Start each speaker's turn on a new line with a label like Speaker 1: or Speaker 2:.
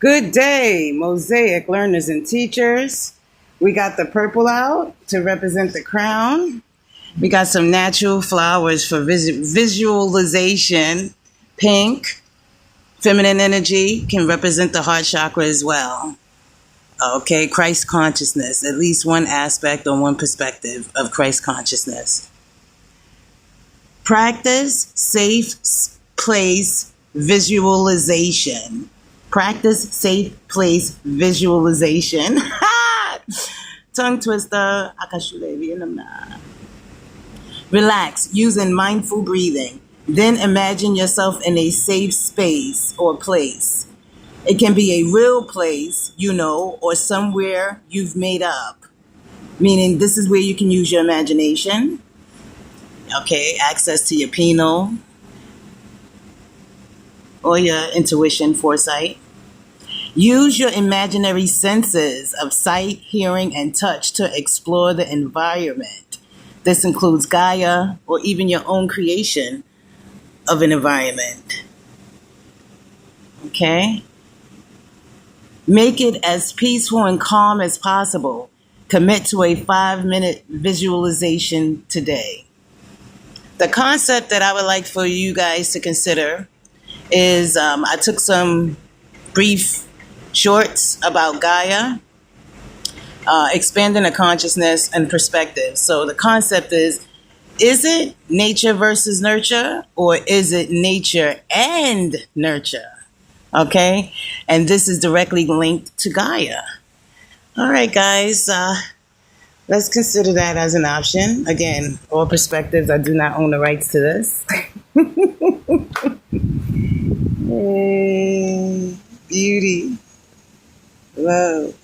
Speaker 1: Good day, Mosaic learners and teachers. We got the purple out to represent the crown. We got some natural flowers for visualization. Pink, feminine energy, can represent the heart chakra as well. Okay, Christ consciousness, at least one aspect or one perspective of Christ consciousness. Practice safe place visualization. Practice safe place visualization. Tongue twister. Relax using mindful breathing. Then imagine yourself in a safe space or place. It can be a real place, or somewhere you've made up. Meaning this is where you can use your imagination. Okay, access to your pineal or your intuition, foresight. Use your imaginary senses of sight, hearing, and touch to explore the environment. This includes Gaia or even your own creation of an environment. Okay? Make it as peaceful and calm as possible. Commit to a 5-minute visualization today. The concept that I would like for you guys to consider is I took some brief shorts about Gaia, expanding the consciousness and perspective. So the concept is it nature versus nurture, or is it nature and nurture? Okay? And this is directly linked to Gaia. All right, guys, let's consider that as an option. Again, all perspectives. I do not own the rights to this. Yay. Beauty. Love.